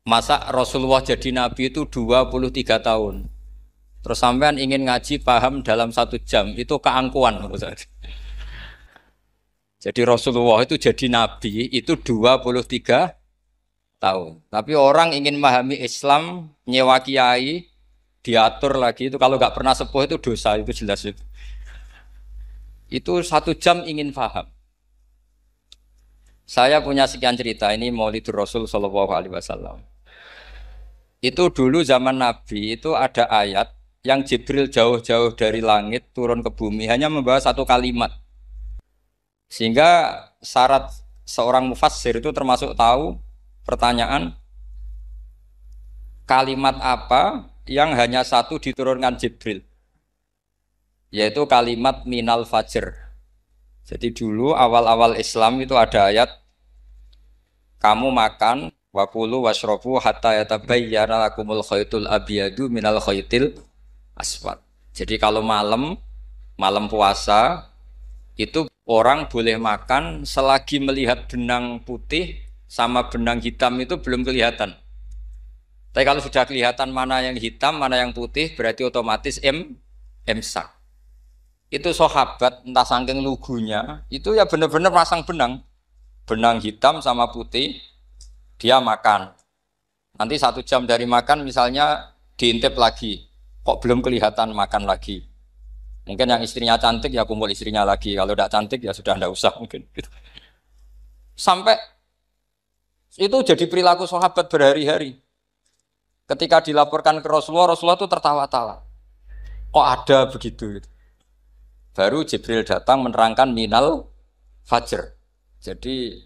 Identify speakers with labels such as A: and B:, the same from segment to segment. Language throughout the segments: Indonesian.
A: Masa Rasulullah jadi nabi itu 23 tahun. Terus sampean ingin ngaji paham dalam 1 jam, itu keangkuhan menurut saya. Jadi Rasulullah itu jadi nabi itu 23 tahun. Tapi orang ingin memahami Islam, nyewa kiai, diatur lagi itu kalau nggak pernah sepuh itu dosa, itu jelas itu. Itu 1 jam ingin paham. Saya punya sekian cerita, ini Maulidur Rasul Shallallahu Alaihi Wasallam. Itu dulu zaman Nabi itu ada ayat yang Jibril jauh-jauh dari langit turun ke bumi hanya membawa 1 kalimat. Sehingga syarat seorang mufassir itu termasuk tahu pertanyaan kalimat apa yang hanya satu diturunkan Jibril, yaitu kalimat minal fajr. Jadi dulu awal-awal Islam itu ada ayat kamu makan wakulu washrobu hatta yatabayyana lakumul khaytul abyadu minal khaytil aswad. Jadi kalau malam puasa itu orang boleh makan selagi melihat benang putih sama benang hitam itu belum kelihatan. Tapi kalau sudah kelihatan mana yang hitam, mana yang putih, berarti otomatis imsak. Itu sahabat entah saking lugunya, itu ya benar-benar pasang benang hitam sama putih, dia makan. Nanti 1 jam dari makan misalnya diintip lagi, kok belum kelihatan makan lagi. Mungkin yang istrinya cantik ya kumpul istrinya lagi, kalau tidak cantik ya sudah tidak usah mungkin. Sampai itu jadi perilaku sahabat berhari-hari. Ketika dilaporkan ke Rasulullah, Rasulullah itu tertawa-tawa. Kok ada begitu? Baru Jibril datang menerangkan minal fajr. Jadi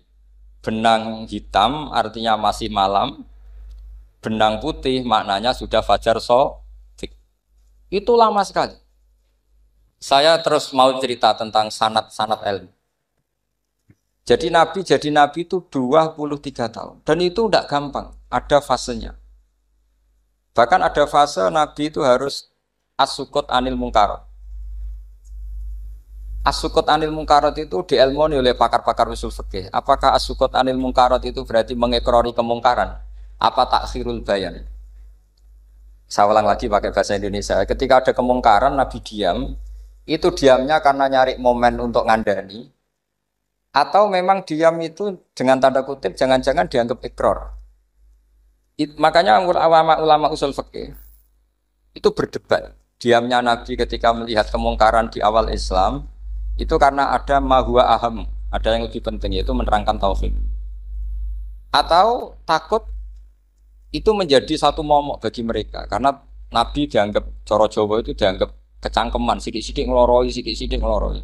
A: benang hitam artinya masih malam, benang putih maknanya sudah fajar shadiq. Itu lama sekali. Saya terus mau cerita tentang sanad-sanad ilmu. Jadi Nabi itu 23 tahun. Dan itu tidak gampang, ada fasenya. Bahkan ada fase Nabi itu harus as-sukut anil mungkarat. As-sukut anil mungkarat itu diilmoni oleh pakar-pakar usul fikih. Apakah as-sukut anil mungkarat itu berarti mengekrori kemungkaran? Apa takhirul bayan? Saya ulang lagi pakai bahasa Indonesia. Ketika ada kemungkaran, Nabi diam. Itu diamnya karena nyari momen untuk ngandani. Atau memang diam itu dengan tanda kutip jangan-jangan dianggap ikrar. Makanya ulama usul fikih itu berdebat. Diamnya Nabi ketika melihat kemungkaran di awal Islam itu karena ada ma huwa aham, ada yang lebih penting yaitu menerangkan tauhid. Atau takut itu menjadi satu momok bagi mereka karena Nabi dianggap coro Jawa itu dianggap kecangkeman, sidik-sidik ngeloroi.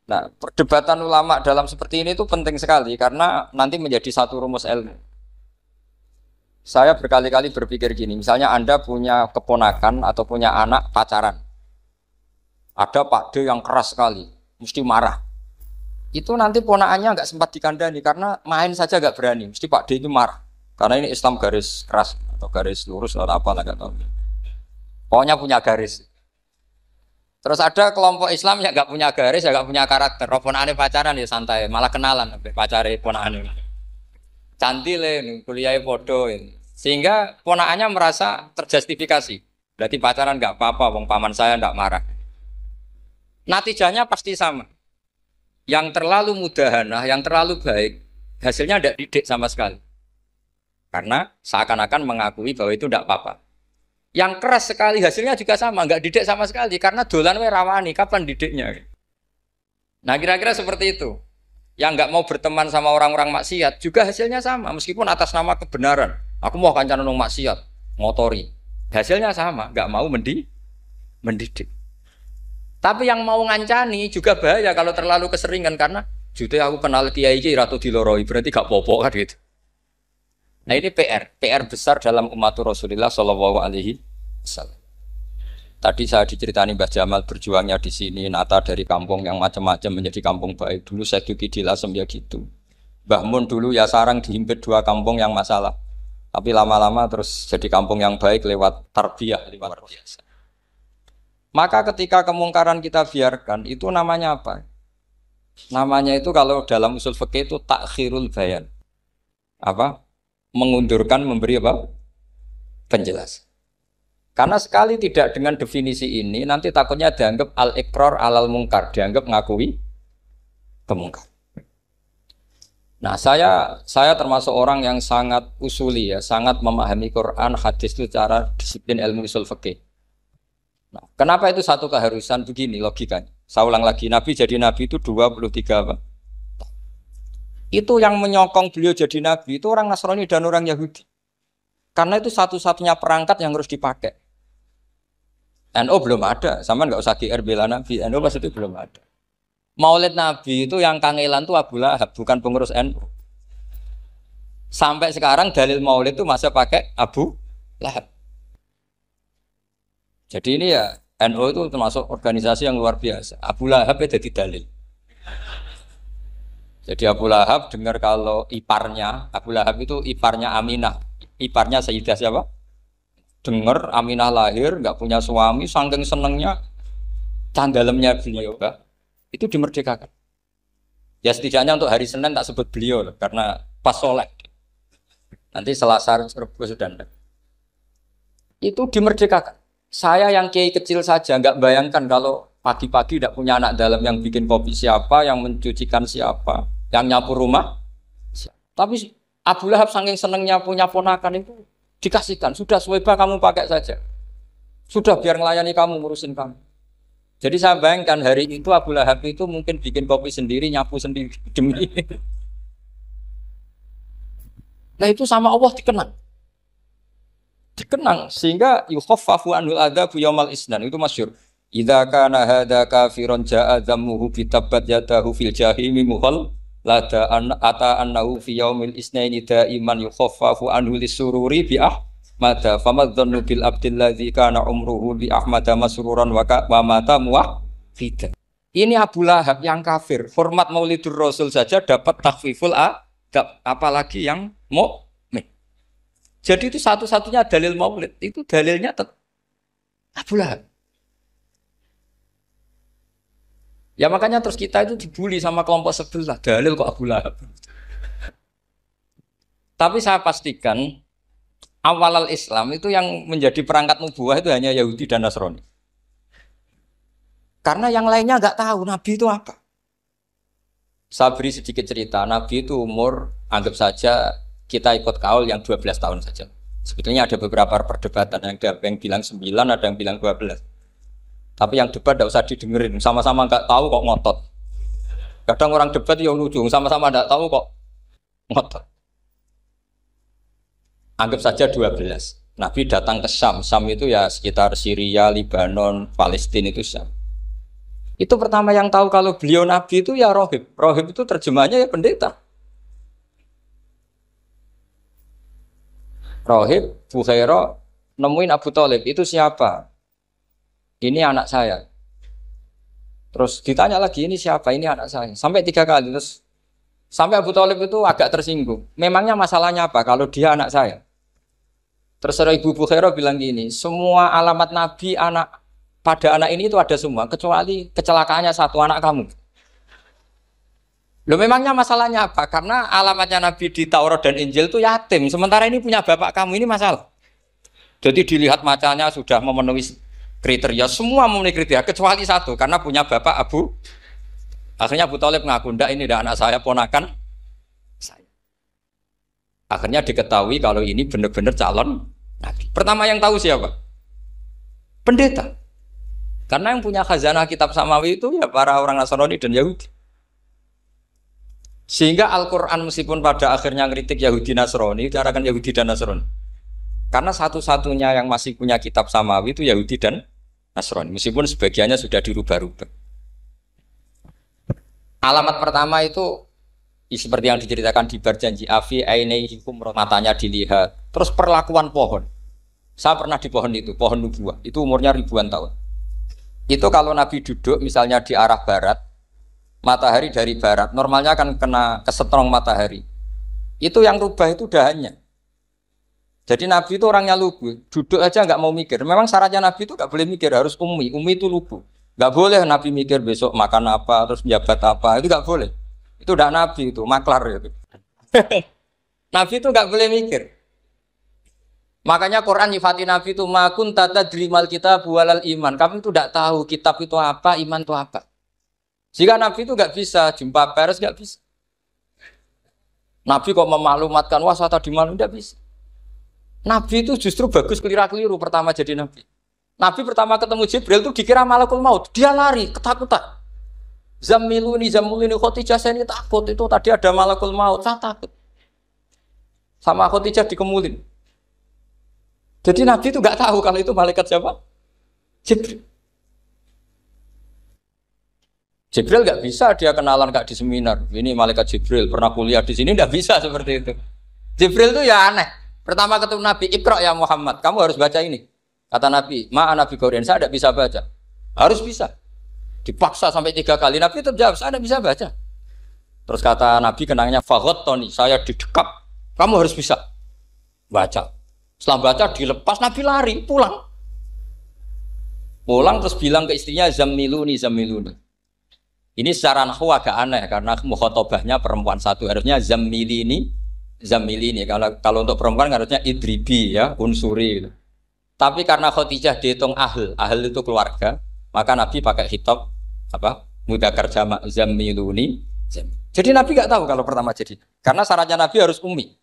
A: Nah, perdebatan ulama dalam seperti ini itu penting sekali karena nanti menjadi satu rumus ilmu. Saya berkali-kali berpikir gini, misalnya Anda punya keponakan atau punya anak pacaran. Ada Pak D yang keras sekali, mesti marah. Itu nanti ponakannya nggak sempat dikandani karena main saja nggak berani, mesti Pak D itu marah. Karena ini Islam garis keras atau garis lurus atau apa nggak tahu. Pokoknya punya garis. Terus ada kelompok Islam yang nggak punya garis, ya nggak punya karakter. Ponakane pacaran ya santai, malah kenalan pacare ponakane. Cantik le, kuliah podo ini. Sehingga ponakannya merasa terjustifikasi. Berarti pacaran nggak apa-apa, wong paman saya nggak marah. Natijahnya pasti sama. Yang terlalu mudahanah, yang terlalu baik, hasilnya tidak didik sama sekali. Karena seakan-akan mengakui bahwa itu tidak apa-apa. Yang keras sekali hasilnya juga sama, nggak didik sama sekali. Karena dolan we rawani, kapan didiknya? Nah kira-kira seperti itu. Yang nggak mau berteman sama orang-orang maksiat juga hasilnya sama, meskipun atas nama kebenaran. Aku mau kancanan nang maksiat, ngotori. Hasilnya sama, nggak mau mendidik. Tapi yang mau ngancani juga bahaya kalau terlalu keseringan karena jute aku kenal kiai iki ratu diloroi, berarti gak popo kan gitu. Nah ini PR besar dalam umat Rasulullah Shallallahu Alaihi Wasallam. Tadi saya diceritani Mbah Jamal berjuangnya di sini, nata dari kampung yang macam-macam menjadi kampung baik. Dulu saya duki di Lasem ya gitu. Mbah Mun dulu ya sarang dihimpit 2 kampung yang masalah. Tapi lama-lama terus jadi kampung yang baik lewat tarbiyah, luar biasa. Maka ketika kemungkaran kita biarkan, itu namanya apa? Namanya itu kalau dalam usul fikih itu takhirul bayan. Apa? mengundurkan memberi apa? Penjelasan. Karena sekali tidak dengan definisi ini, nanti takutnya dianggap al-iqrar alal mungkar, dianggap ngakui kemungkar. Nah, saya termasuk orang yang sangat usuli ya, sangat memahami Quran, hadis itu secara disiplin ilmu usul fikih. Nah, kenapa itu satu keharusan begini logikanya? Saya ulang lagi, Nabi jadi Nabi itu 23 apa? Itu yang menyokong beliau jadi Nabi itu orang Nasrani dan orang Yahudi. Karena itu satu-satunya perangkat yang harus dipakai. NU belum ada, sama nggak usah GR bela Nabi. NU pas itu belum ada. Maulid Nabi itu yang kangelan tuh Abu Lahab, bukan pengurus NU. Sampai sekarang dalil Maulid itu masih pakai Abu Lahab. Jadi ini ya NU itu termasuk organisasi yang luar biasa. Abu Lahab ya jadi dalil. Jadi Abu Lahab dengar kalau iparnya Abu Lahab itu iparnya Aminah, iparnya Sayyidah siapa? Dengar Aminah lahir, nggak punya suami, saking senengnya candalemnya beliau, itu dimerdekakan. Ya setidaknya untuk hari Senin tak sebut beliau, karena pas soleh. Nanti Selasa Rabu sudah. Itu dimerdekakan. Saya yang kiai kecil saja nggak bayangkan kalau pagi-pagi tidak punya anak dalam yang bikin kopi siapa, yang mencucikan siapa, yang nyapu rumah. Tapi Abu Lahab saking senengnya punya ponakan itu dikasihkan, sudah Suwaiba kamu pakai saja. Sudah biar melayani kamu, ngurusin kamu. Jadi saya bayangkan hari itu Abu Lahab itu mungkin bikin kopi sendiri, nyapu sendiri demi. Nah itu sama Allah dikenang. Dikenang sehingga yukhaffafu anhul adzabu yaumal isnan itu masyhur. Idza kana hadza kafiron ja'a dhammuhu bi tabbat yadahu fil jahimi muhal lada ata annahu fi yaumil isnaini daiman yukhaffafu anhu lisururi bi ahmada famadzannu bil abdil ladzi kana umruhu bi ahmada masruran wa mata muwahhidan. Ini Abu Lahab yang kafir, hormat Maulidur Rasul saja dapat takhfiful adab, apalagi yang mukmin. Jadi itu satu-satunya dalil Maulid, itu dalilnya Abu Lahab. Ya makanya terus kita itu dibully sama kelompok sebelah, dalil kok Abu Lahab. Tapi saya pastikan awal Islam itu yang menjadi perangkat nubuwah itu hanya Yahudi dan Nasrani. Karena yang lainnya nggak tahu Nabi itu apa. Saya beri sedikit cerita, Nabi itu umur anggap saja kita ikut kaul yang 12 tahun saja. Sebetulnya ada beberapa perdebatan, ada yang bilang 9, ada yang bilang 12. Tapi yang debat tidak usah didengerin, sama-sama nggak tahu kok ngotot. Kadang orang debat yang lucu, sama-sama nggak tahu kok ngotot. Anggap saja 12. Nabi datang ke Syam, Syam itu ya sekitar Syria, Lebanon, Palestina itu Syam. Itu pertama yang tahu kalau beliau Nabi itu ya rohib. Rohib itu terjemahnya ya pendeta. Rohib, Bukhaira, nemuin Abu Thalib, itu siapa? Ini anak saya. Terus ditanya lagi, ini siapa? Ini anak saya. Sampai 3 kali. Terus sampai Abu Thalib itu agak tersinggung. Memangnya masalahnya apa kalau dia anak saya? Terus Ibu Bukhaira bilang gini, semua alamat Nabi pada anak ini itu ada semua, kecuali kecelakaannya satu, anak kamu. Loh memangnya masalahnya apa? Karena alamatnya Nabi di Taurat dan Injil itu yatim. Sementara ini punya bapak kamu, ini masalah. Jadi dilihat macanya sudah memenuhi kriteria, semua memenuhi kriteria kecuali satu karena punya bapak Abu. Akhirnya Abu Thalib ngaku, ndak ini dah anak saya, ponakan saya. Akhirnya diketahui kalau ini benar-benar calon Nabi. Pertama yang tahu siapa? Pendeta. Karena yang punya khazanah kitab samawi itu ya para orang Nasrani dan Yahudi. Sehingga Al-Quran meskipun pada akhirnya ngeritik Yahudi Nasrani, diarahkan Yahudi dan Nasrani. Karena satu-satunya yang masih punya kitab samawi itu Yahudi dan Nasrani, meskipun sebagiannya sudah dirubah-rubah. Alamat pertama itu seperti yang diceritakan di Berjanji, afi ainaihikum, matanya dilihat. Terus perlakuan pohon. Saya pernah di pohon itu, pohon nubuah. Itu umurnya ribuan tahun. Itu kalau Nabi duduk misalnya di arah barat, matahari dari barat, normalnya akan kena kesetrong matahari. Itu yang rubah itu dahannya. Jadi Nabi itu orangnya lugu, duduk aja nggak mau mikir. Memang syaratnya Nabi itu nggak boleh mikir, harus ummi itu lugu. Nggak boleh Nabi mikir besok makan apa, terus menjabat apa, itu nggak boleh. Itu udah Nabi itu, maklar itu. Nabi itu nggak boleh mikir. Makanya Quran nyifati Nabi itu makun tata drimal kita bualal iman. Kamu itu tidak tahu kitab itu apa, iman itu apa. Jika Nabi itu nggak bisa jumpa pers, nggak bisa. Nabi kok memaklumatkan wah saya tadi malu, nggak bisa. Nabi itu justru bagus keliru pertama jadi Nabi. Nabi pertama ketemu Jibril itu dikira malakul maut, dia lari ketakutan. Zamiluni Khotijah saya ini takut itu tadi ada malakul maut, saya takut. Sama Khotijah dikemulin. Jadi Nabi itu nggak tahu kalau itu malaikat siapa? Jibril. Jibril nggak bisa dia kenalan kak di seminar. Ini malaikat Jibril pernah kuliah di sini nggak bisa seperti itu. Jibril itu ya aneh. Pertama ketemu Nabi, Iqra ya Muhammad, kamu harus baca ini. Kata Nabi, Nabi Qaurien, saya tidak bisa baca. Harus bisa. Dipaksa sampai 3 kali. Nabi tetap jawab, saya tidak bisa baca. Terus kata Nabi kenangnya, Tony, saya didekap. Kamu harus bisa baca. Setelah baca dilepas, Nabi lari, pulang. Pulang terus bilang ke istrinya, Zamiluni. Ini secara nahwu agak aneh, karena mukhotobahnya perempuan satu. Harusnya Zamilini. Kalau untuk perempuan harusnya idribi ya, unsuri gitu. Tapi karena Khadijah dihitung ahl itu keluarga, maka Nabi pakai khitab mudzakkar jamak Zamiluni. Jadi Nabi nggak tahu kalau pertama jadi. Karena syaratnya Nabi harus ummi.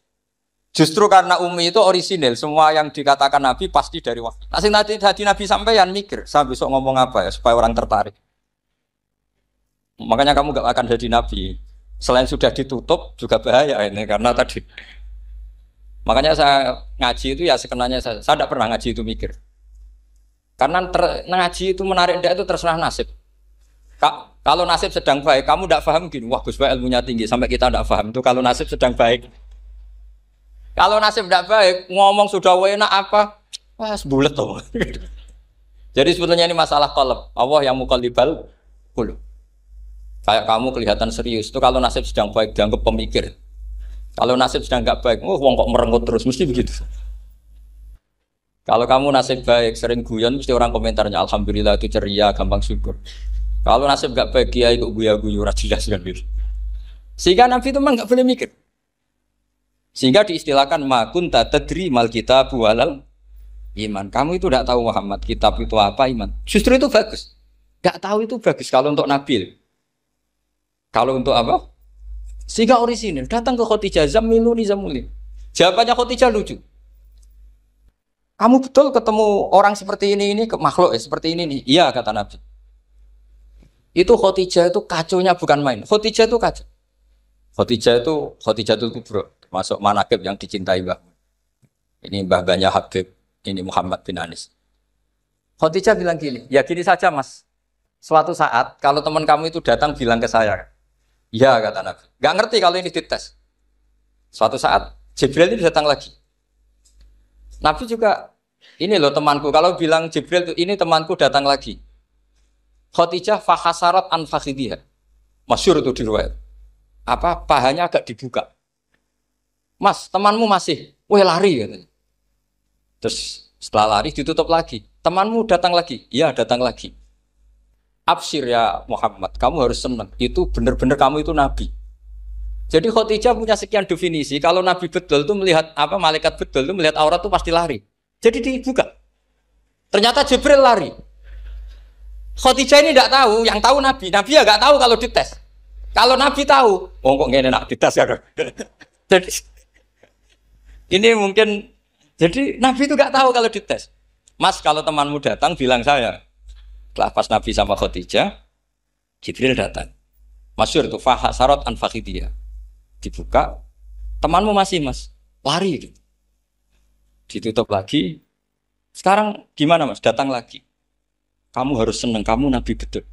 A: Justru karena ummi itu orisinil, semua yang dikatakan Nabi pasti dari wahyu. Nanti Nabi sampeyan mikir, saya besok ngomong apa ya supaya orang tertarik. Makanya kamu gak akan jadi Nabi. Selain sudah ditutup juga bahaya ini karena tadi. Makanya saya ngaji itu ya sekenanya saya tidak pernah ngaji itu mikir. Karena ngaji itu menarik itu terserah nasib. Kalau nasib sedang baik, kamu tidak paham gini, wah Gus Bae ilmunya tinggi sampai kita tidak paham itu kalau nasib sedang baik. Kalau nasib tidak baik, ngomong sudah enak apa? Wah, sebulet tuh. Jadi sebetulnya ini masalah qalb. Allah yang muqallibal qulub. Kayak kamu kelihatan serius itu kalau nasib sedang baik dianggap pemikir. Kalau nasib sedang nggak baik, wong kok merengut terus mesti begitu. Kalau kamu nasib baik sering guyon mesti orang komentarnya alhamdulillah itu ceria, gampang syukur. Kalau nasib nggak baik kiai kok guya-guyu ora jelas kan gitu. Sehingga Nabi itu memang nggak boleh mikir. Sehingga diistilahkan makun tadri mal kitab walal iman. Kamu itu tidak tahu Muhammad kitab itu apa iman. Justru itu bagus. Nggak tahu itu bagus kalau untuk Nabi. Kalau untuk apa? Sehingga orisinil datang ke Khadijah Zamiluni. Jawabannya Khadijah lucu. Kamu betul ketemu orang seperti ini ke makhluk seperti ini nih. Iya kata Nabi. Itu Khadijah itu kacaunya bukan main. Khadijah itu kacau. Khadijah itu kubro. Masuk manaqib yang dicintai Mbah. Ini mbah-mbahnya Habib, ini Muhammad bin Anis. Khadijah bilang gini, ya gini saja mas. Suatu saat kalau teman kamu itu datang bilang ke saya, ya kata Nabi. Gak ngerti kalau ini dites. Suatu saat Jibril itu datang lagi. Nabi juga, ini loh temanku. Kalau bilang Jibril itu ini temanku datang lagi. Khadijah fahasarat an fakhidhiha. Masyhur itu di riwayat. Pahanya agak dibuka. Mas, temanmu masih, lari katanya. Terus setelah lari ditutup lagi. Temanmu datang lagi, iya datang lagi. Absyir ya Muhammad, kamu harus senang. Itu benar-benar kamu itu Nabi. Jadi Khadijah punya sekian definisi. Kalau Nabi betul itu melihat malaikat betul itu melihat aurat itu pasti lari. Jadi dibuka. Ternyata Jibril lari. Khadijah ini tidak tahu, yang tahu Nabi. Nabi ya nggak tahu kalau dites. Kalau Nabi tahu, kok ngene nak dites kan. Jadi ini mungkin, jadi Nabi itu nggak tahu kalau dites. Mas, kalau temanmu datang bilang saya. Setelah pas Nabi sama Khadijah, Jibril datang. Masyhur itu fahasarat an fakhidiyah. Dibuka, temanmu masih mas, lari gitu. Ditutup lagi. Sekarang gimana mas? Datang lagi. Kamu harus seneng, kamu Nabi betul.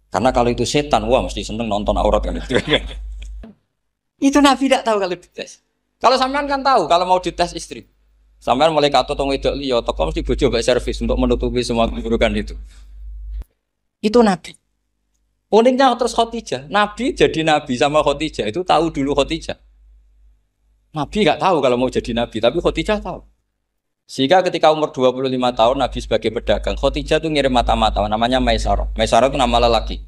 A: Karena kalau itu setan, wah mesti seneng nonton aurat kan itu. Itu Nabi tidak tahu kalau dites. Kalau sampean kan tahu kalau mau dites istri. Sampean mulai kato tong wedok liya toko mesti bojo mbak servis untuk menutupi semua keburukan itu. Itu Nabi. Uniknya terus Khadijah. Nabi jadi Nabi sama Khadijah itu tahu dulu Khadijah. Nabi enggak tahu kalau mau jadi Nabi, tapi Khadijah tahu. Sehingga ketika umur 25 tahun Nabi sebagai pedagang, Khadijah itu ngirim mata-mata namanya Maisarah. Maisarah itu nama lelaki.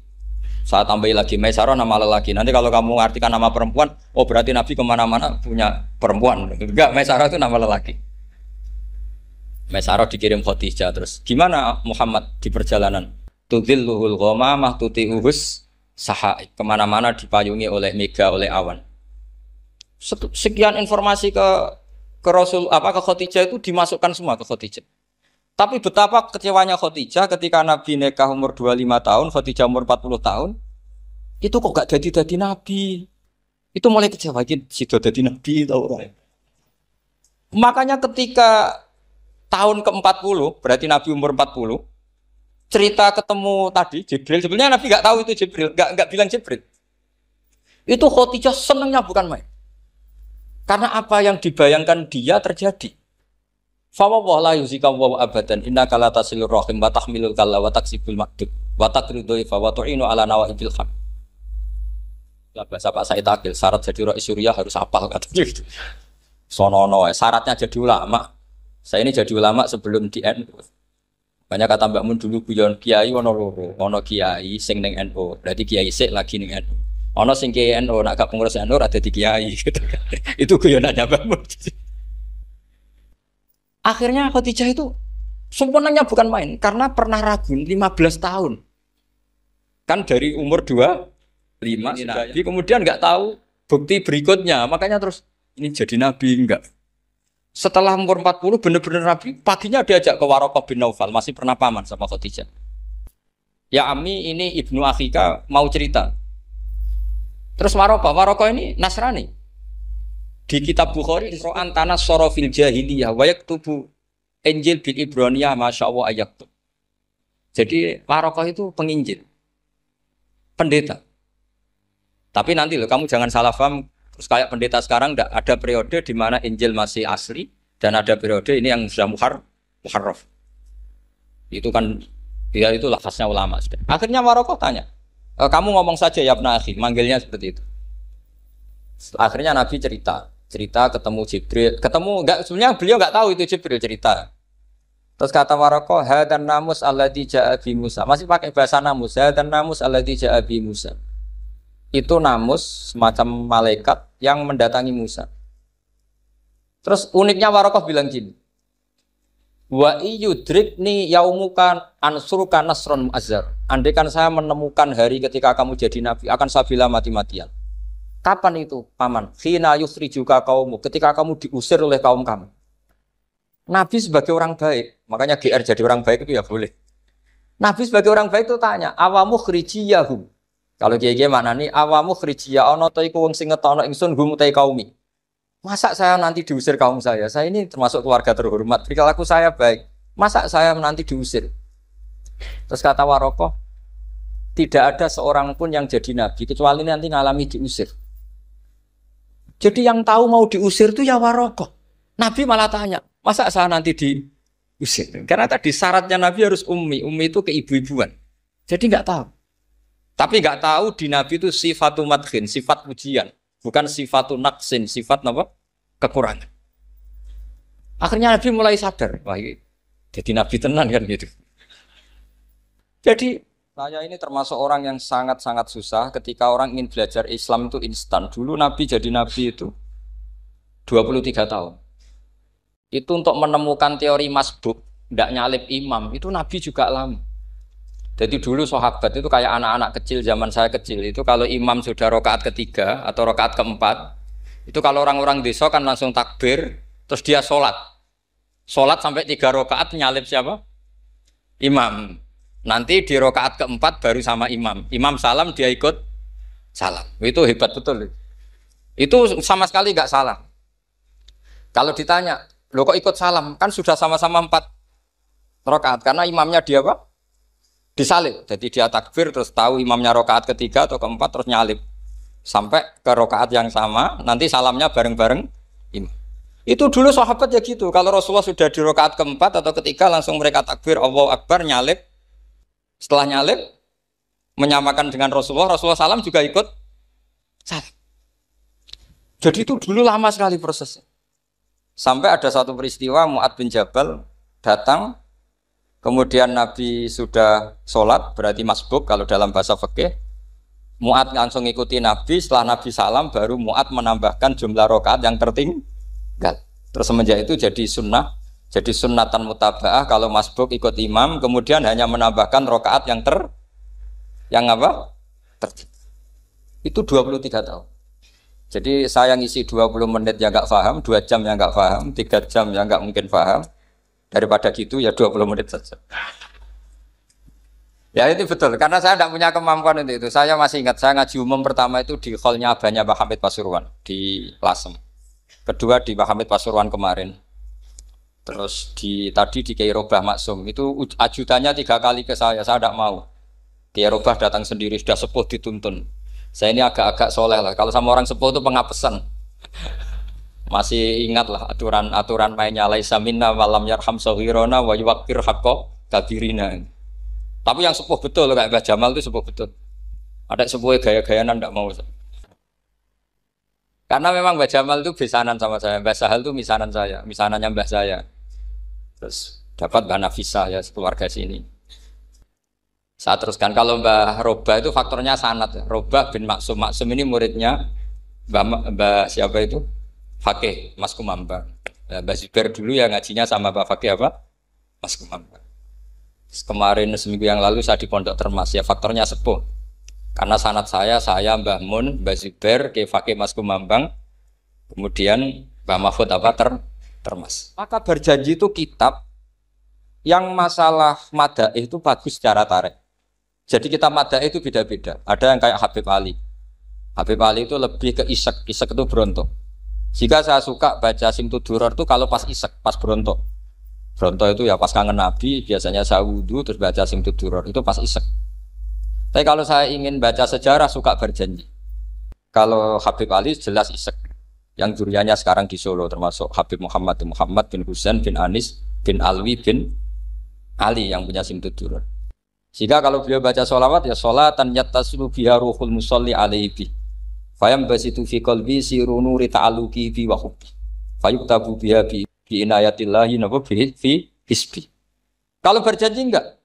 A: Saya tambahi lagi Maisarah nama lelaki. Nanti kalau kamu artikan nama perempuan, oh berarti Nabi kemana-mana punya perempuan. Enggak, Maisarah itu nama lelaki. Maisarah dikirim Khadijah terus. Gimana Muhammad di perjalanan? Tudhilluhul ghamamah tuti'uhus sahaik. Kemana-mana dipayungi oleh mega, oleh awan. Sekian informasi ke Rasul ke Khadijah itu dimasukkan semua ke Khadijah. Tapi betapa kecewanya Khadijah ketika Nabi nikah umur 25 tahun, Khadijah umur 40 tahun. Itu kok gak jadi Nabi. Itu mulai kecewa sido jadi Nabi tahu. Makanya ketika tahun ke-40, berarti Nabi umur 40, cerita ketemu tadi Jibril, sebenarnya Nabi gak tahu itu Jibril, gak bilang Jibril. Itu Khadijah senangnya bukan main. Karena apa yang dibayangkan dia terjadi. Fa wa la yuzika wa abadan innaka la tasilur rahim wa tahmilul kalla wa taksibul maqdud wa taqridu fa wa tu'inu ala nawaibil haq. Bahasa Pak Said Akil, syarat jadi rais Suriah harus hafal katanya gitu. Sonono syaratnya jadi ulama. Saya ini jadi ulama sebelum di NU. Banyak kata Mbak Mun dulu guyon kiai ono loro, ono kiai sing ning NU, berarti kiai sik lagi ning NU. Ono sing kiai NU nak gak pengurus NU ora dadi kiai gitu kan. Itu guyonannya Mbak Mun. Akhirnya Khadijah itu sempurnanya bukan main karena pernah ragu 15 tahun. Kan dari umur 25 Nabi kemudian nggak tahu bukti berikutnya. Makanya terus ini jadi Nabi enggak. Setelah umur 40 benar-benar Nabi, paginya diajak ke Waraqah bin Naufal, masih pernah paman sama Khadijah. Ya Ami ini Ibnu Akhika mau cerita. Terus Waraqah ini Nasrani. Di kitab Bukhari Qur'an tanas sorofil jahiliyah wa yaktubu Injil bil Ibraniyah masyaallah ayaktub. Jadi Waraqah itu penginjil. Pendeta. Tapi nanti loh kamu jangan salah paham terus kayak pendeta sekarang enggak ada periode di mana Injil masih asli dan ada periode ini yang sudah muharraf. Itu kan dia itu lafaznya ulama sudah. Akhirnya Waraqah tanya, kamu ngomong saja ya Ibnu Akhi, manggilnya seperti itu. Akhirnya Nabi cerita ketemu Jibril, enggak sebenarnya beliau enggak tahu itu Jibril cerita. Terus kata Waraqah, hadan namus alladzi ja'a bi Musa. Masih pakai bahasa namus, hadan namus alladzi ja'a bi Musa. Itu namus semacam malaikat yang mendatangi Musa. Terus uniknya Waraqah bilang gini. Wa iyudrikni yaumuka ansuruka nasron mu'azzar. Andaikan saya menemukan hari ketika kamu jadi nabi, akan saya bilang mati-matian. Kapan itu, paman? Khina yukhrijuka kaumu, ketika kamu diusir oleh kaum kamu. Nabi sebagai orang baik, makanya GR jadi orang baik itu ya boleh. Nabi sebagai orang baik itu tanya, awamu khrijiyahum. Kalau kiai-kiai maknani awamu khrijiyah ana ta iku wong sing ngetono ingsun hum ta kaumi. Masa saya nanti diusir kaum saya? Saya ini termasuk keluarga terhormat, perilaku saya baik. Masa saya nanti diusir? Terus kata Waraqah, tidak ada seorang pun yang jadi nabi kecuali nanti ngalami diusir. Jadi yang tahu mau diusir itu ya Waraqah. Nabi malah tanya, masa saya nanti diusir? Karena tadi syaratnya Nabi harus ummi. Ummi itu keibu-ibuan. Jadi nggak tahu. Tapi nggak tahu di Nabi itu sifatu madkhin, sifat pujian. Bukan sifatu naqsin, sifat apa? Kekurangan. Akhirnya Nabi mulai sadar. Wah, jadi Nabi tenan kan gitu. Jadi saya ini termasuk orang yang sangat-sangat susah ketika orang ingin belajar Islam itu instan. Dulu Nabi jadi Nabi itu 23 tahun. Itu untuk menemukan teori masbuk, tidak nyalip imam, itu Nabi juga lama. Jadi dulu sahabat itu kayak anak-anak kecil zaman saya kecil, itu kalau imam sudah rakaat ketiga atau rakaat keempat, itu kalau orang-orang desa kan langsung takbir, terus dia sholat sampai 3 rakaat nyalip siapa? Imam. Nanti di rakaat keempat baru sama imam. Imam salam dia ikut salam. Itu hebat betul. Itu sama sekali nggak salah. Kalau ditanya, lo kok ikut salam? Kan sudah sama-sama 4 rakaat karena imamnya dia apa? Disalib. Jadi dia takbir terus tahu imamnya rakaat ketiga atau keempat terus nyalip sampai ke rakaat yang sama. Nanti salamnya bareng-bareng imam. Itu dulu sahabat ya gitu. Kalau Rasulullah sudah di rakaat keempat atau ketiga langsung mereka takbir Allahu Akbar nyalip. Setelah nyalip menyamakan dengan Rasulullah salam juga ikut salam. Jadi itu dulu lama sekali prosesnya. Sampai ada satu peristiwa Mu'ad bin Jabal datang, kemudian Nabi sudah sholat, berarti masbuk kalau dalam bahasa fikih. Mu'ad langsung ngikuti Nabi, setelah Nabi salam baru Mu'ad menambahkan jumlah rakaat yang tertinggal. Terus semenjak itu jadi sunnatan mutaba'ah kalau masbuk ikut imam, kemudian hanya menambahkan rakaat yang apa? Tertinggal. Itu 23 tahun. Jadi saya ngisi 20 menit yang nggak paham, 2 jam yang nggak paham, 3 jam yang nggak mungkin paham. Daripada gitu ya 20 menit saja. Ya itu betul, karena saya tidak punya kemampuan untuk itu. Saya masih ingat, saya ngaji umum pertama itu di hallnya abahnya Pak Hamid Pasuruan di Lasem. Kedua di Pak Hamid Pasuruan kemarin. Terus tadi di Kiai Robah Maksum, itu ajudannya 3 kali ke saya tidak mau. Kiai Robah datang sendiri, sudah sepuh dituntun. Saya ini agak-agak soleh lah, kalau sama orang sepuh itu pengapesan. Masih ingat lah aturan mainnya laisa minna walam yarham saghirona wa yuwaqqir haqqa kabirina. Tapi yang sepuh betul kayak Mbah Jamal itu sepuh betul. Ada sepuh gaya-gayanan tidak mau. Karena memang Mbah Jamal itu besanan sama saya, Mbah Sahal itu misanannya Mbah saya. Terus dapat Mbah Nafisah ya keluarga sini. Saya teruskan kalau Mbah Roba itu faktornya sanad. Roba bin Maksum, Maksum ini muridnya Mbah siapa itu? Fakih Mas Kumambang. Mbah Zubair dulu ya ngajinya sama Mbah Fakih apa? Mas Kumambang. Kemarin seminggu yang lalu saya di Pondok Termas ya faktornya sepuh. Karena sanad saya Mbah Mun, Mbah Zubair, Kiai Fakih Mas Kumambang, kemudian Mbah Mahfud apa Termas. Maka berjanji itu kitab yang masalah madaih itu bagus secara tarik. Jadi kita madaih itu beda-beda. Ada yang kayak Habib Ali. Habib Ali itu lebih ke isek itu berontok. Jika saya suka baca Simtud Duror itu kalau pas isek, pas berontok. Bronto itu ya pas kangen Nabi, biasanya saya wudhu terus baca Simtud Duror, itu pas isek. Tapi kalau saya ingin baca sejarah suka berjanji. Kalau Habib Ali jelas isek. Yang duriannya sekarang di Solo termasuk Habib Muhammad bin Husain bin Anis bin Alwi bin Ali yang punya Simtud Duror. Jika kalau beliau baca sholawat ya sholatan yattasilu biha ruhul musolli alaihi. Fayam basitu fi qalbi siru nuri ta'aluki fi wa hubbi. Fayuktabu biha bi inayatillahi nabu fi hisbi. Kalau berjanji enggak,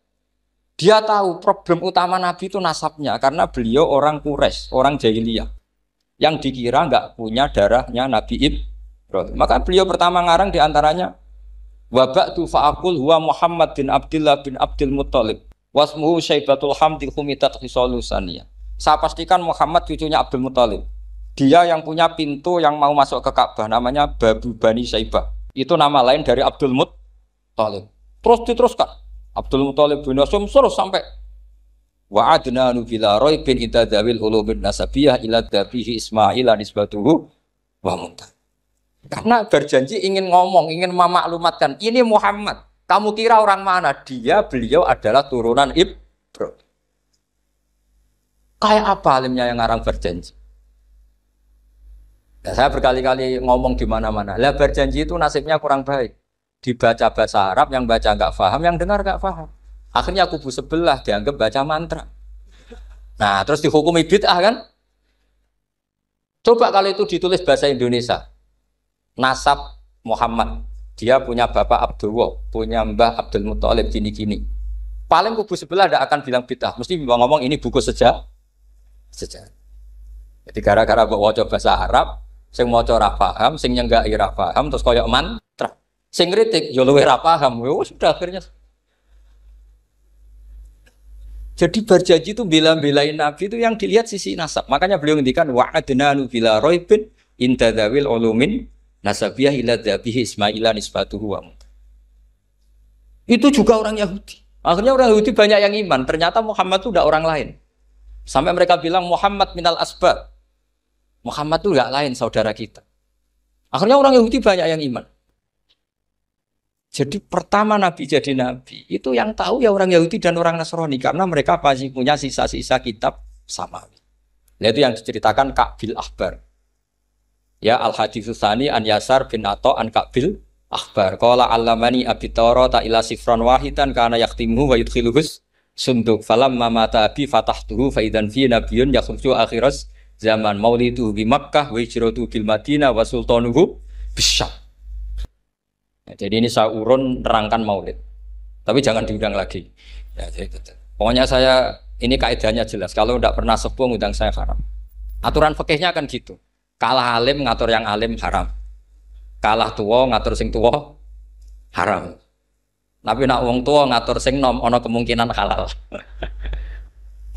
A: dia tahu problem utama Nabi itu nasabnya karena beliau orang Quraisy, orang jahiliyah yang dikira enggak punya darahnya Nabi Ibrahim. Maka beliau pertama ngarang diantaranya wabatu fa'akul huwa Muhammad bin Abdullah bin Abdul Muttalib wasmuhu Syaibatul Hamdi Humidat Khisalusaniyah. Saya pastikan Muhammad cucunya Abdul Muttalib. Dia yang punya pintu yang mau masuk ke Ka'bah namanya Babu Bani Syaibah. Itu nama lain dari Abdul Muttalib. Terus diteruskan. Abdul Muttalib bin Hasyim terus sampai wa adnanu bila raibin idza dawil ulubin nasabiyah ila dabihi Ismail nisbatuhu wa muntah. Karena berjanji ingin ngomong, ingin memaklumatkan ini Muhammad. Kamu kira orang mana? Beliau adalah turunan Ibrahim. Kayak apa alimnya yang ngarang berjanji? Nah, saya berkali-kali ngomong di mana-mana. Lah berjanji itu nasibnya kurang baik. Dibaca bahasa Arab, yang baca nggak paham, yang dengar nggak paham. Akhirnya kubu sebelah dianggap baca mantra. Nah, terus dihukumi bid'ah kan? Coba kalau itu ditulis bahasa Indonesia. Nasab Muhammad. Dia punya bapak Abdullah, punya mbah Abdul Muttalib gini-gini. Paling kubu sebelah tidak akan bilang bid'ah. Mesti ngomong ini buku sejarah. Jadi gara-gara bawa bahasa Arab, sing maca ora paham, sing nyenggaki ora paham, terus koyok mantra. Sing kritik yo luwih ora paham. Sudah akhirnya. Jadi berjanji itu bela-belain Nabi itu yang dilihat sisi nasab. Makanya beliau ngendikan wa'adnanu bila raibin inda dzawil ulumin nasabiyah ila dzabihi Ismaila nisbatuhu wa. Itu juga orang Yahudi. Akhirnya orang Yahudi banyak yang iman. Ternyata Muhammad itu tidak orang lain. Sampai mereka bilang Muhammad minal asbab. Muhammad itu enggak lain saudara kita. Akhirnya orang Yahudi banyak yang iman. Jadi pertama Nabi jadi Nabi itu yang tahu ya orang Yahudi dan orang Nasrani karena mereka pasti punya sisa-sisa kitab samawi. Nah, itu yang diceritakan Ka'bil Ahbar. Ya al-haditsus tsani an Yasar bin Atha an Ka'bil Ahbar. Qala allamani abi Tawrata ila sifran wahidan kana yaktimu wa yudkhiluhus sunduk falamma mata abi fatahtuhu fa idzan fi nabiyyun yakhruju akhiras zaman maulidu bi Makkah wa hijratu bil Madinah wa sultanuhu bisyam. Ya, jadi ini saya urun nerangkan maulid. Tapi jangan diundang lagi. Ya, jadi, pokoknya saya ini kaidahnya jelas. Kalau tidak pernah sepuh ngundang saya haram. Aturan fikihnya kan gitu. Kalah alim ngatur yang alim haram. Kalah tua ngatur sing tua haram. Tapi nak wong tua ngatur sing nom ana kemungkinan halal.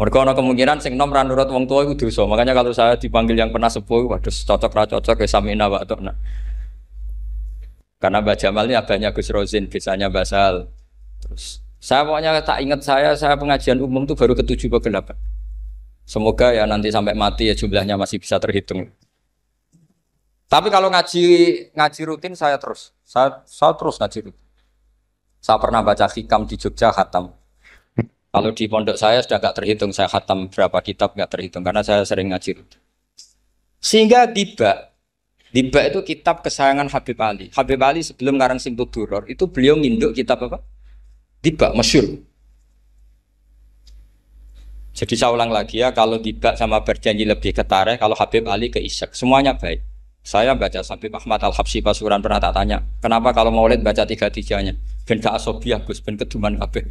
A: Mergo ana kemungkinan sing nom ra nurut wong tua iku dosa. Makanya kalau saya dipanggil yang pernah sepuh, waduh cocok ra cocok ya samina wa ta'na. Karena Mbak Jamal ini abahnya Gus Rozin, bisanya Basal. Terus saya pokoknya tak ingat saya pengajian umum tuh baru ke-7 ke 8. Semoga ya nanti sampai mati ya jumlahnya masih bisa terhitung. Tapi kalau ngaji rutin saya terus ngaji rutin. Saya pernah baca hikam di Jogja khatam. Kalau di pondok saya sudah nggak terhitung saya khatam berapa kitab nggak terhitung karena saya sering ngaji rutin. Sehingga Diba itu kitab kesayangan Habib Ali. Habib Ali sebelum ngarang Simtud Duror itu beliau nginduk kitab apa? Diba masyhur. Jadi saya ulang lagi ya, kalau Diba sama Berjanji lebih ke Tareh, kalau Habib Ali ke Isyak, semuanya baik. Saya baca Habib Ahmad Al-Habsyi Pasuruan pernah tak tanya, kenapa kalau Maulid baca 3-3-nya? Ben gak asobiah Gus, ben keduman kabeh.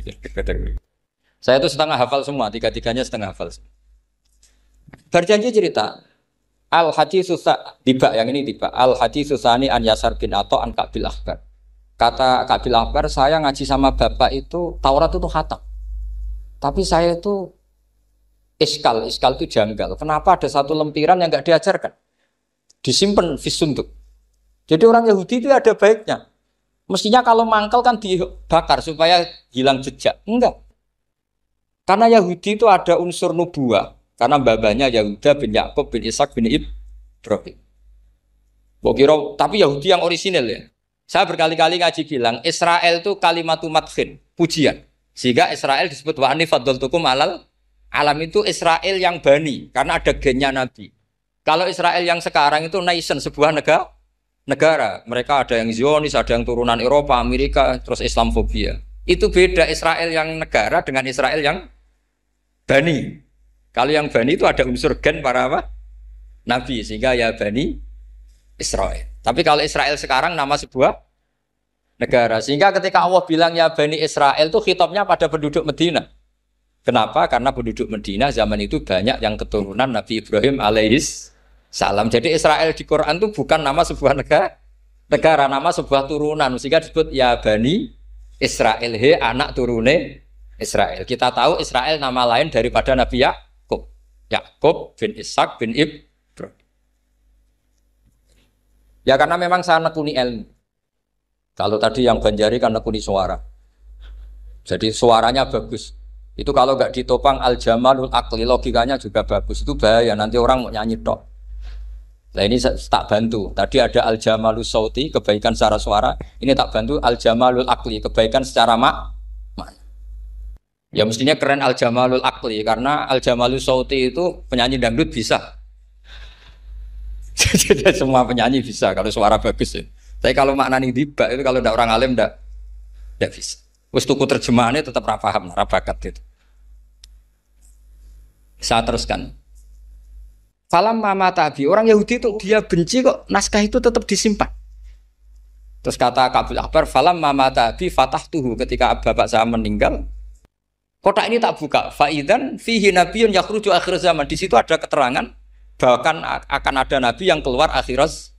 A: Saya itu setengah hafal semua, 3-3-nya setengah hafal. Berjanji cerita, Al-Haditsus Diba yang ini Diba, Al-Haditsus Tsani an Yasar bin Atha an Kabil Akhbar. Kata Kabil Akhbar, saya ngaji sama bapak itu Taurat itu khatam. Tapi saya itu iskal itu janggal. Kenapa ada satu lempiran yang nggak diajarkan? Disimpan fisunduk. Jadi orang Yahudi itu ada baiknya. Mestinya kalau mangkal kan dibakar supaya hilang jejak. Enggak. Karena Yahudi itu ada unsur nubuah. Karena babanya Yahuda bin Yakub bin Ishak bin Ibrahim. Tapi Yahudi yang orisinil ya. Saya berkali-kali ngaji bilang Israel itu kalimatu madhin, pujian. Sehingga Israel disebut wa ani faddaltukum alal alam itu Israel yang bani, karena ada gennya Nabi. Kalau Israel yang sekarang itu nation, sebuah negara. Mereka ada yang Zionis, ada yang turunan Eropa, Amerika, terus Islamfobia. Itu beda Israel yang negara dengan Israel yang bani. Kalau yang bani itu ada unsur gen para apa? Nabi, sehingga ya bani Israel. Tapi kalau Israel sekarang nama sebuah negara. Sehingga ketika Allah bilang ya bani Israel itu khitabnya pada penduduk Madinah. Kenapa? Karena penduduk Madinah zaman itu banyak yang keturunan Nabi Ibrahim alaihis salam. Jadi Israel di Quran itu bukan nama sebuah negara, nama sebuah turunan. Sehingga disebut ya Bani Israel, he anak turune Israel. Kita tahu Israel nama lain daripada Nabi Yakub. Yakub bin Ishak bin Ibrahim. Ya karena memang saya nekuni ilmu. Kalau tadi yang Banjari kan nekuni suara. Jadi suaranya bagus. Itu kalau nggak ditopang al-jamalul akli, logikanya juga bagus. Itu bahaya, nanti orang mau nyanyi tok. Nah ini tak bantu. Tadi ada al-jamalul sauti, kebaikan secara suara. Ini tak bantu al-jamalul akli, kebaikan secara makna. Ya mestinya keren al-jamalul akli, karena al-jamalul sauti itu penyanyi dangdut bisa. Jadi semua penyanyi bisa kalau suara bagus ya. Tapi kalau maknani Diba itu kalau tidak orang alim tidak bisa. Wes tuku terjemahannya tetap ra paham, ra bakat gitu. Saya teruskan. Falam mama tabi, orang Yahudi itu dia benci kok naskah itu tetap disimpan. Terus kata Kabil Akhbar, falam mama tabi fatahtuhu, ketika bapak saya meninggal, kotak ini tak buka. Faidan fihi nabiyyun yakhruju akhir zaman. Di situ ada keterangan bahkan akan ada nabi yang keluar akhirat,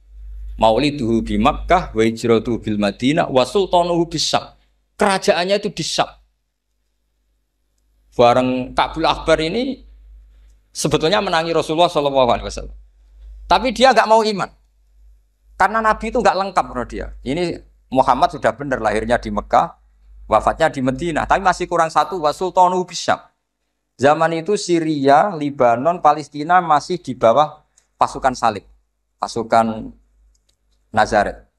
A: mauliduhu bi Makkah wa hijratuhu bil Madinah wa sultanuhu bis-Syam. Kerajaannya itu disap. Bareng Kabil Akhbar ini sebetulnya menangi Rasulullah SAW. Tapi dia nggak mau iman. Karena Nabi itu nggak lengkap menurut dia. Ini Muhammad sudah benar lahirnya di Mekah, wafatnya di Madinah. Tapi masih kurang satu, wa sultanuhu bis-Syam. Zaman itu Syria, Libanon, Palestina masih di bawah pasukan salib. Pasukan Nazaret.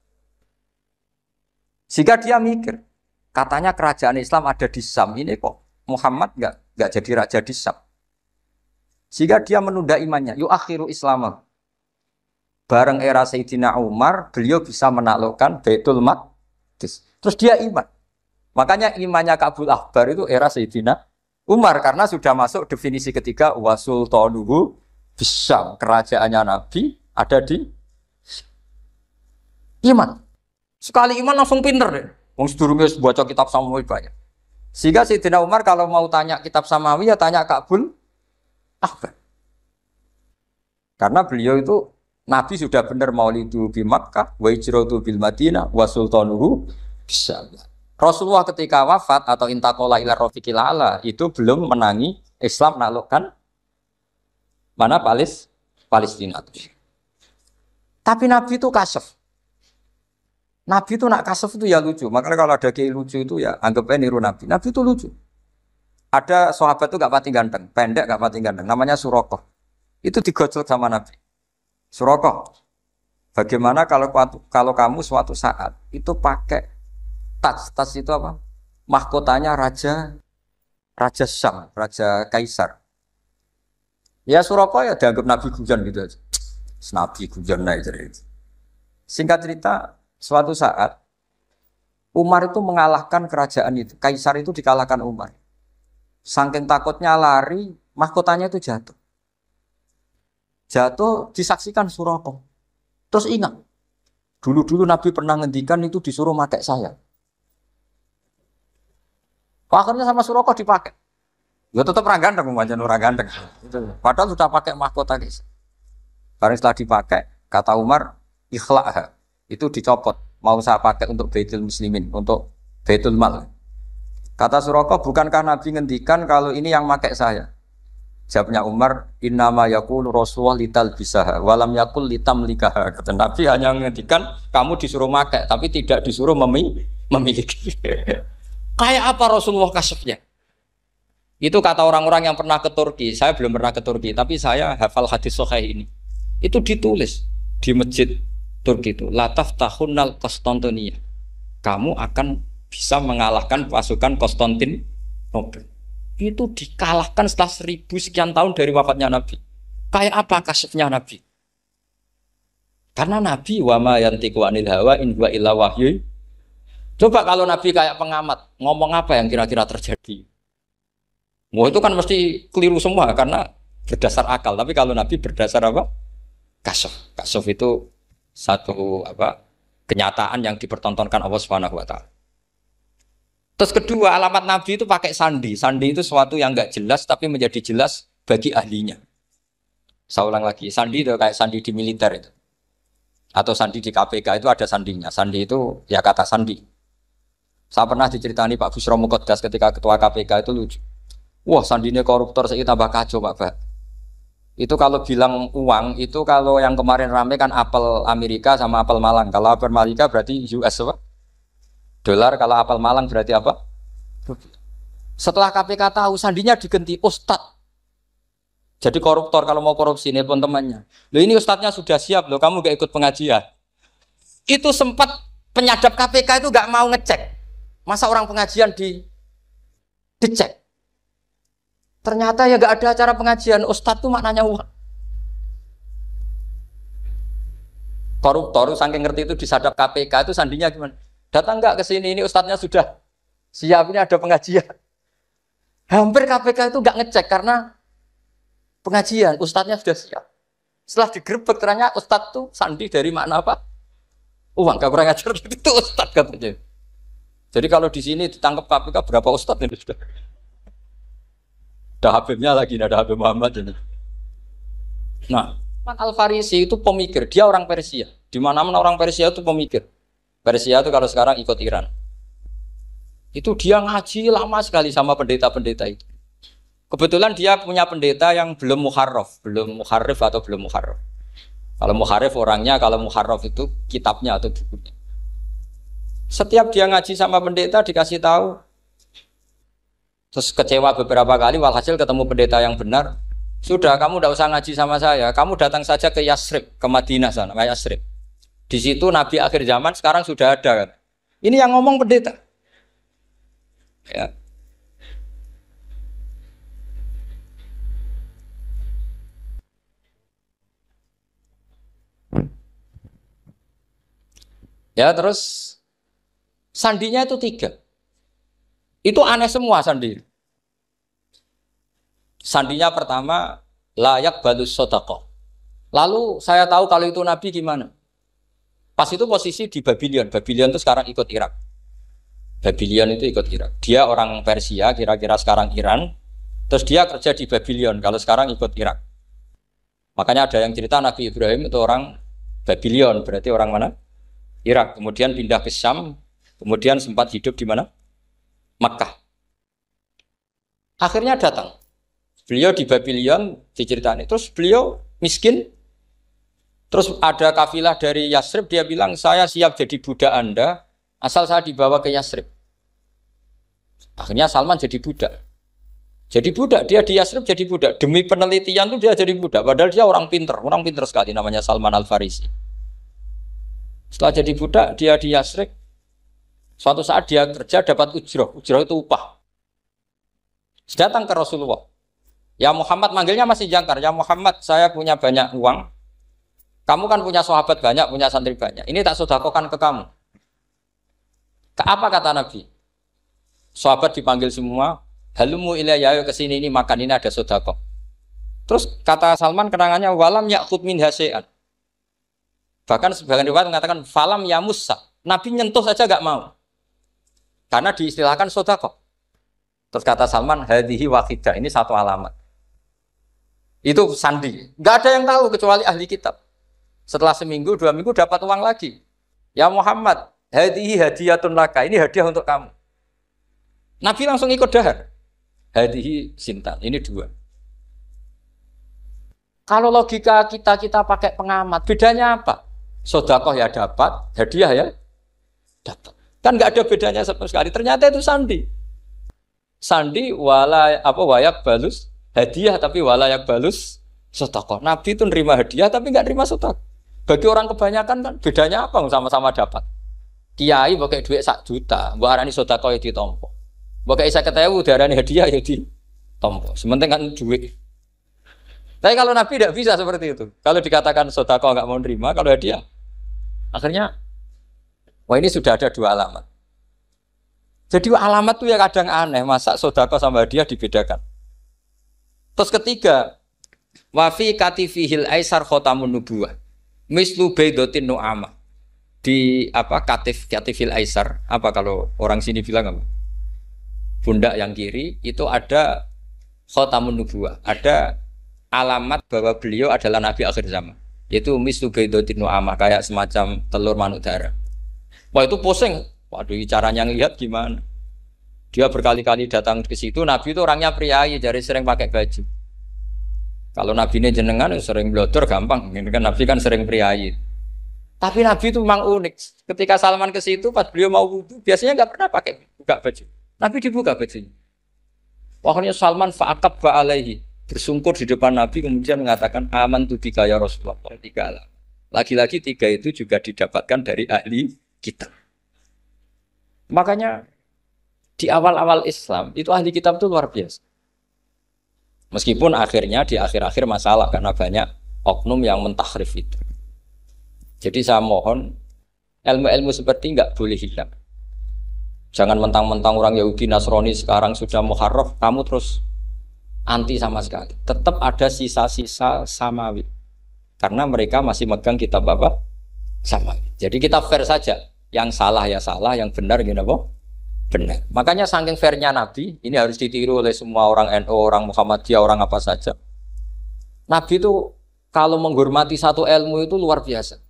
A: Sehingga dia mikir, katanya kerajaan Islam ada di Syam, ini kok Muhammad nggak jadi raja di Syam. Sehingga dia menunda imannya. Yu'akhiru Islamah. Bareng era Sayyidina Umar, beliau bisa menaklukkan Baitul Maqdis. Terus dia iman. Makanya imannya Kabil Akhbar itu era Sayyidina Umar, karena sudah masuk definisi ketiga wa sultanuhu bis-Syam. Kerajaannya Nabi ada di iman. Sekali iman langsung pinter deh. Wong sedurunge baca kitab Samuel banyak. Sehingga Sayyidina Umar kalau mau tanya kitab Samawi ya tanya Ka'bul Ahbar. Karena beliau itu Nabi sudah benar maulidu bi Makkah, wa hijratu bil Madinah, wa sultanuhu bisyam. Rasulullah ketika wafat atau intaqala ila rafiqil ala itu belum menangi Islam naklukkan mana Palestina. Tapi Nabi itu kasef. Nabi itu nak kasef itu ya lucu. Makanya kalau ada kiai lucu itu ya anggapnya niru Nabi. Nabi itu lucu. Ada sahabat itu gak pati ganteng, pendek gak pati ganteng. Namanya Surakoh. Itu digojlok sama Nabi. Surakoh, bagaimana kalau kamu suatu saat itu pakai tas itu apa? Mahkotanya Raja Syam, Raja Kaisar. Ya Surakoh ya dianggap Nabi Gujan gitu aja. Nabi Gujan aja. Singkat cerita, suatu saat Umar itu mengalahkan kerajaan itu. Kaisar itu dikalahkan Umar. Saking takutnya lari, mahkotanya itu jatuh. Jatuh disaksikan Surakoh. Terus ingat, dulu Nabi pernah ngendikan itu disuruh pakai saya. Akhirnya sama Surakoh dipakai. Ya tetap orang ganteng, orang ganteng. Padahal sudah pakai mahkota guys. Karena setelah dipakai, kata Umar, ikhla'ha. Itu dicopot. Mau saya pakai untuk Baitul Muslimin, untuk Baitul Mal. Kata Surakoh, bukankah Nabi ngendikan kalau ini yang pakai saya? Jawabnya Umar, innama yaqulu Rasulullah lital bisaha, walam yaqul litam likaha. Kata Nabi hanya ngendikan kamu disuruh pakai, tapi tidak disuruh memiliki. Kayak apa Rasulullah kasefnya? Itu kata orang-orang yang pernah ke Turki. Saya belum pernah ke Turki, tapi saya hafal hadis sahih ini. Itu ditulis di masjid Turki itu. Lataf tahunnal Konstantinia. Kamu akan bisa mengalahkan pasukan Konstantinopel. Itu dikalahkan setelah 1000 sekian tahun dari wafatnya Nabi. Kayak apa kasifnya Nabi? Karena Nabi wa ma yantiqu anil hawa in huwa illa wahyu. Coba kalau Nabi kayak pengamat, ngomong apa yang kira-kira terjadi? Wah itu kan mesti keliru semua karena berdasar akal. Tapi kalau Nabi berdasar apa? Kasuf. Kasuf itu satu apa? Kenyataan yang dipertontonkan Allah Subhanahu wa taala. Terus kedua, alamat Nabi itu pakai sandi. Sandi itu sesuatu yang enggak jelas tapi menjadi jelas bagi ahlinya. Saya ulang lagi, sandi itu kayak sandi di militer itu. Atau sandi di KPK itu ada sandinya. Sandi itu ya kata sandi. Saya pernah diceritani Pak Busro Mukoddas ketika ketua KPK itu lucu. Wah sandinya koruptor saya tambah kacau Pak. Itu kalau bilang uang itu kalau yang kemarin rame kan apel Amerika sama apel Malang. Kalau apel Amerika berarti US apa? Dolar, kalau apel Malang berarti apa? Setelah KPK tahu sandinya diganti Ustadz. Jadi koruptor kalau mau korupsi nelpon temannya. Loh ini Ustadznya sudah siap loh, kamu gak ikut pengajian. Itu sempat penyadap KPK itu gak mau ngecek. Masa orang pengajian dicek. Ternyata ya gak ada acara pengajian. Ustadz itu maknanya uang. Koruptor saking ngerti itu disadap KPK itu sandinya gimana? Datang nggak ke sini, ini ustadznya sudah siap, ini ada pengajian. Hampir KPK itu nggak ngecek karena pengajian, ustadznya sudah siap. Setelah digerebek ternyata ustadz tuh sandi dari makna apa? Uang, gak kurang ajar itu ustadz katanya. Jadi kalau di sini ditangkap KPK berapa ustadz ini sudah? Ada Habibnya lagi, ada Habib Muhammad ini. Nah, Al-Farisi itu pemikir, dia orang Persia. Di mana-mana orang Persia itu pemikir. Persia itu kalau sekarang ikut Iran. Itu dia ngaji lama sekali sama pendeta-pendeta itu. Kebetulan dia punya pendeta yang belum muharraf, belum muharrif atau belum muharraf. Kalau muharrif orangnya, kalau muharraf itu kitabnya atau bukunya. Setiap dia ngaji sama pendeta dikasih tahu. Terus kecewa beberapa kali, walhasil ketemu pendeta yang benar. Sudah, kamu tidak usah ngaji sama saya. Kamu datang saja ke Yasrib, ke Madinah sana, ke Yasrib. Di situ Nabi akhir zaman sekarang sudah ada kan. Ini yang ngomong pendeta. Ya. Ya terus sandinya itu 3. Itu aneh semua sandi. Sandinya pertama layak balus sodaqah. Lalu saya tahu kalau itu Nabi gimana. Pas itu posisi di Babylon. Babylon itu sekarang ikut Irak. Babylon itu ikut Irak. Dia orang Persia, kira-kira sekarang Iran. Terus dia kerja di Babylon, kalau sekarang ikut Irak. Makanya ada yang cerita Nabi Ibrahim itu orang Babylon, berarti orang mana? Irak. Kemudian pindah ke Syam, kemudian sempat hidup di mana? Makkah. Akhirnya datang. Beliau di Babylon diceritani. Terus beliau miskin. Terus ada kafilah dari Yasrib, dia bilang, saya siap jadi budak Anda, asal saya dibawa ke Yasrib. Akhirnya Salman jadi budak. Jadi budak, dia di Yasrib jadi budak. Demi penelitian tuh dia jadi budak. Padahal dia orang pinter sekali, namanya Salman Al-Farisi. Setelah jadi budak, dia di Yasrib. Suatu saat dia kerja dapat ujroh. Ujroh itu upah. Datang ke Rasulullah. Ya Muhammad, manggilnya masih jangkar. Ya Muhammad, saya punya banyak uang. Kamu kan punya sahabat banyak, punya santri banyak. Ini tak sedekahkan ke kamu. Apa kata Nabi? Sahabat dipanggil semua. Halumu ilayya, kesini ini makan, ini ada sedekah. Terus kata Salman kenangannya walam ya'khud min hasya'an. Bahkan sebagian riwayat mengatakan falam ya musa. Nabi nyentuh saja gak mau. Karena diistilahkan sedekah. Terus kata Salman hadhihi waqidah, ini satu alamat. Itu sandi. Gak ada yang tahu kecuali ahli kitab. Setelah seminggu, 2 minggu dapat uang lagi. Ya Muhammad, hadhihi hadiyatun laka, ini hadiah untuk kamu. Nabi langsung ikut dahar. Hadihi sintan, ini 2. Kalau logika kita pakai pengamat, bedanya apa? Sedekah ya dapat, hadiah ya dapat. Kan nggak ada bedanya sama sekali. Ternyata itu sandi. Sandi wala apa wayak balus hadiah tapi walayak balus sedekah. Nabi itu nerima hadiah tapi nggak nerima sedekah. Bagi orang kebanyakan kan bedanya apa? Sama-sama dapat. Kiai pakai duit 1 juta, mbok arani sedekah ya ditompo. Bagai saya ketahui darahnya hadiah ya di tompo. Sementing kan duit. Tapi kalau Nabi tidak bisa seperti itu. Kalau dikatakan sedekah nggak mau nerima, kalau hadiah, akhirnya, wah ini sudah ada 2 alamat. Jadi alamat tuh ya kadang aneh. Masa sedekah sama hadiah dibedakan. Terus ketiga, wafi katifihil aisar khotamun nubuwah. Mislu baidotin nu'amah. Di apa katifil aisar? Apa kalau orang sini bilang apa? Pundak yang kiri itu ada khotamun nubuwah, ada alamat bahwa beliau adalah nabi akhir zaman. Yaitu mislu baidotin nu'amah, kayak semacam telur manuk darah. Wah itu pusing. Waduh caranya ngelihat gimana? Dia berkali-kali datang ke situ. Nabi itu orangnya priayi, jadi sering pakai baju. Kalau nabi ini jenengan sering blodor gampang. Ini kan nabi kan sering priayi. Tapi nabi itu memang unik. Ketika Salman ke situ, pas beliau mau wudu, biasanya nggak pernah pakai buka baju. Nabi dibuka bajunya. Akhirnya Salman fa'aqab ba'alaihi, bersungkur di depan Nabi kemudian mengatakan aman tu bika ya Rasulullah. 3 alam. Lagi-lagi 3 itu juga didapatkan dari ahli kitab. Makanya di awal-awal Islam itu ahli kitab itu luar biasa. Meskipun akhirnya di akhir-akhir masalah karena banyak oknum yang mentahrif itu. Jadi saya mohon ilmu-ilmu seperti nggak boleh hilang. Jangan mentang-mentang orang Yahudi Nasrani sekarang sudah muharraf, kamu terus anti sama sekali. Tetap ada sisa-sisa samawi. Karena mereka masih megang kitab apa? Samawi. Jadi kita fair saja. Yang salah ya salah, yang benar gini apa? Benar. Makanya saking fairnya Nabi, ini harus ditiru oleh semua orang NU, orang Muhammadiyah, orang apa saja. Nabi itu kalau menghormati satu ilmu itu luar biasa.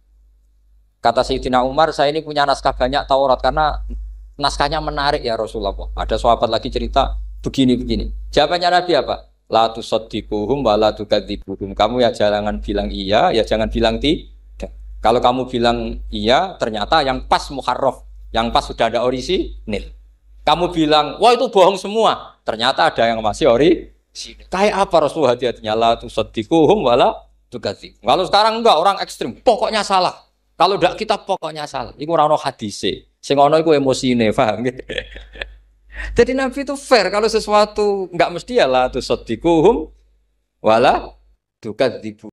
A: Kata Sayyidina Umar, saya ini punya naskah banyak Taurat karena naskahnya menarik ya Rasulullah. Ada sahabat lagi cerita begini-begini. Jawabannya Nabi apa? La tusaddiquhum wa la tukadzibuhum. Kamu ya jangan bilang iya, ya jangan bilang tidak. Kalau kamu bilang iya, ternyata yang pas muharraf, yang pas sudah ada orisinil. Kamu bilang, wah itu bohong semua. Ternyata ada yang masih orisinil. Kayak apa Rasulullah hati-hatinya? La tusaddiquhum wa la tukadzibuhum. Kalau sekarang enggak, orang ekstrim. Pokoknya salah. Kalau tidak kita pokoknya salah. Iku ora ono hadise. Sing ono iku emosine, paham nggih? Jadi Nabi itu fair kalau sesuatu enggak mesti ya la tusaddiquhum wala tukadzibuhum.